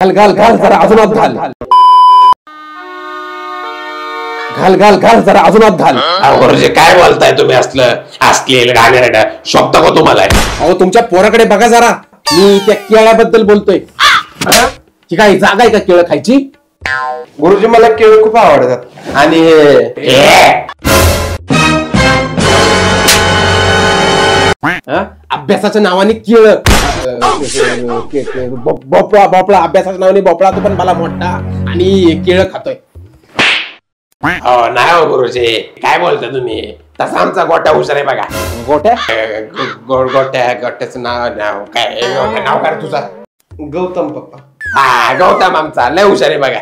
घाल घाल घाल जरा अजून आत घाल. घाल घाल घाल जरा अजून आत घाल. गुरुजी काय बोलताय तुम्ही? असलेलं गाणे शोभता का तुम्हाला? अहो तुमच्या पोराकडे बघा जरा. मी त्या केळ्याबद्दल बोलतोय. ती काय जागा आहे का केळं खायची? गुरुजी मला केळ खूप आवडतात. आणि अभ्यासाच्या नावाने केळ भोपळा भोपळा अभ्यासाच्या नावाने भोपळा तो पण मला मोठा आणि केळ खातोय. हो नाही हो गुरुजी, काय बोलता तुम्ही? तसा आमचा गोट्या हुशार आहे बघा. गोट्या गोट्याचं नाव काय? नाव काय तुझा? गौतम पप्पा. हा गौतम आमचा लय हुशार आहे बघा.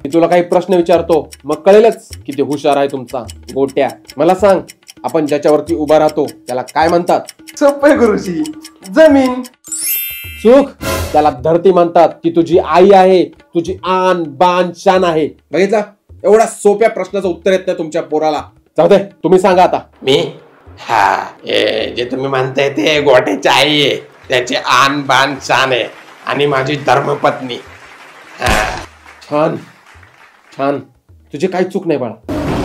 मी तुला काही प्रश्न विचारतो मग कळेलच किती हुशार आहे तुमचा गोट्या. मला सांग, आपण ज्याच्यावरती उभा राहतो त्याला काय म्हणतात? सोपं गुरुजी, जमीन. सुख, त्याला धरती म्हणतात. ती तुझी आई आहे, तुझी आन बान शान आहे. बघितलं, एवढ्या सोप्या प्रश्नाचं उत्तर येत नाही तुमच्या पोराला. जाऊ दे, तुम्ही सांगा आता. मी जे तुम्ही म्हणताय ते गोट्याची आई आहे, त्याची आन बान शान आहे आणि माझी धर्मपत्नी. छान छान, तुझी काही चूक नाही बाळा,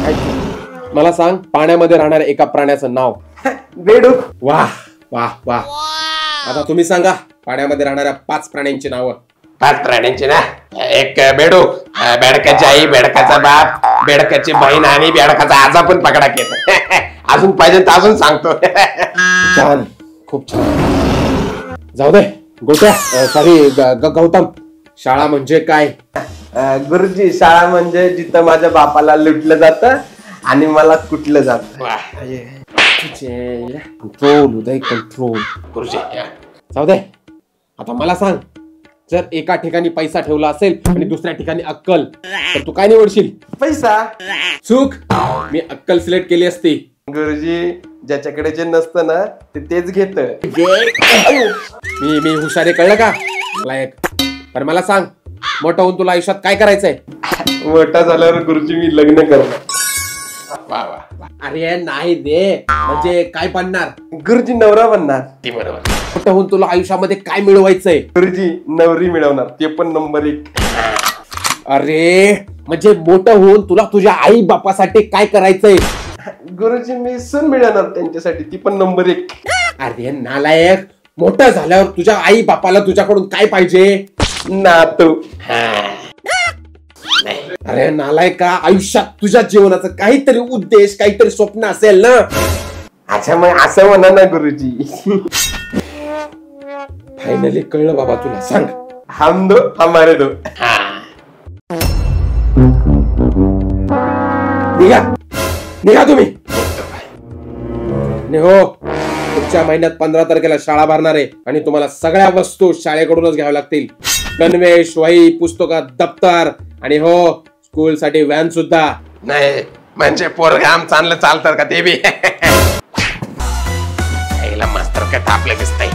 काही चूक. मला सांग, पाण्यामध्ये राहणाऱ्या एका प्राण्याचं नाव? बेडूक. वाह वाह वाह. आता तुम्ही सांगा पाण्यामध्ये राहणाऱ्या 5 प्राण्यांची नावं. 5 प्राण्यांची ना? एक बेडूक, बेडकाची आई, बेडकाचा बाप, बेडकाची बहीण आणि बेडकाचा आजा पण पकडा घेत. अजून पाहिजे तर अजून सांगतो. छान, खूप छान. जाऊ दे गोट्या, सॉरी गौतम, शाळा म्हणजे काय? गुरुजी, शाळा म्हणजे जिथं माझ्या बापाला लुटलं जातं आणि मला कुटलं जातं. कंट्रोल उदय, कंट्रोल. गुरुजी जाऊ दे, आता मला सांग, जर एका ठिकाणी पैसा ठेवला असेल आणि दुसऱ्या ठिकाणी अक्कल, तर तू काय निवडशील? पैसा. चूक, मी अक्कल सिलेक्ट केली असती. गुरुजी, ज्याच्याकडे जे नसतं ना ते तेच घेत. मी हुशारी, कळलं का? मला एक, पण मला सांग, मोठं होऊन तुला आयुष्यात काय करायचंय? मोठा झाल्यावर गुरुजी मी लग्न करणार. वा वा. अरे नाही दे, म्हणजे काय बनणार? गुरुजी, नवरा बनणार. ती बरोबर. मोठं होऊन तुला आयुष्यामध्ये काय मिळवायचंय? गुरुजी, नवरी मिळवणार, ते पण नंबर 1. अरे म्हणजे मोठं होऊन तुला तुझ्या आई बापासाठी काय करायचंय? गुरुजी, मी सून मिळवणार त्यांच्यासाठी, ती पण नंबर 1. अरे नालायक, मोठं झाल्यावर तुझ्या आई बापाला तुझ्याकडून काय पाहिजे? नातू. अरे नालायका, आयुष्यात तुझ्या जीवनाचं काहीतरी उद्देश, काहीतरी स्वप्न असेल ना? अच्छा, मग असं म्हणा ना गुरुजी. फायनली कळलं बाबा तुला. सांग. हम दो हमारे दो. निघा निघा तुम्ही. निघो. पुढच्या महिन्यात 15 तारखेला शाळा भरणार आहे आणि तुम्हाला सगळ्या वस्तू शाळेकडूनच घ्याव्या लागतील. गणवेश, वही, पुस्तक, दप्तर आणि हो, स्कूल साठी व्हॅन सुद्धा. नाही म्हणजे पोरगाम चांगलं चालतात का ते बी? मास्तर काय तापले दिसतंय.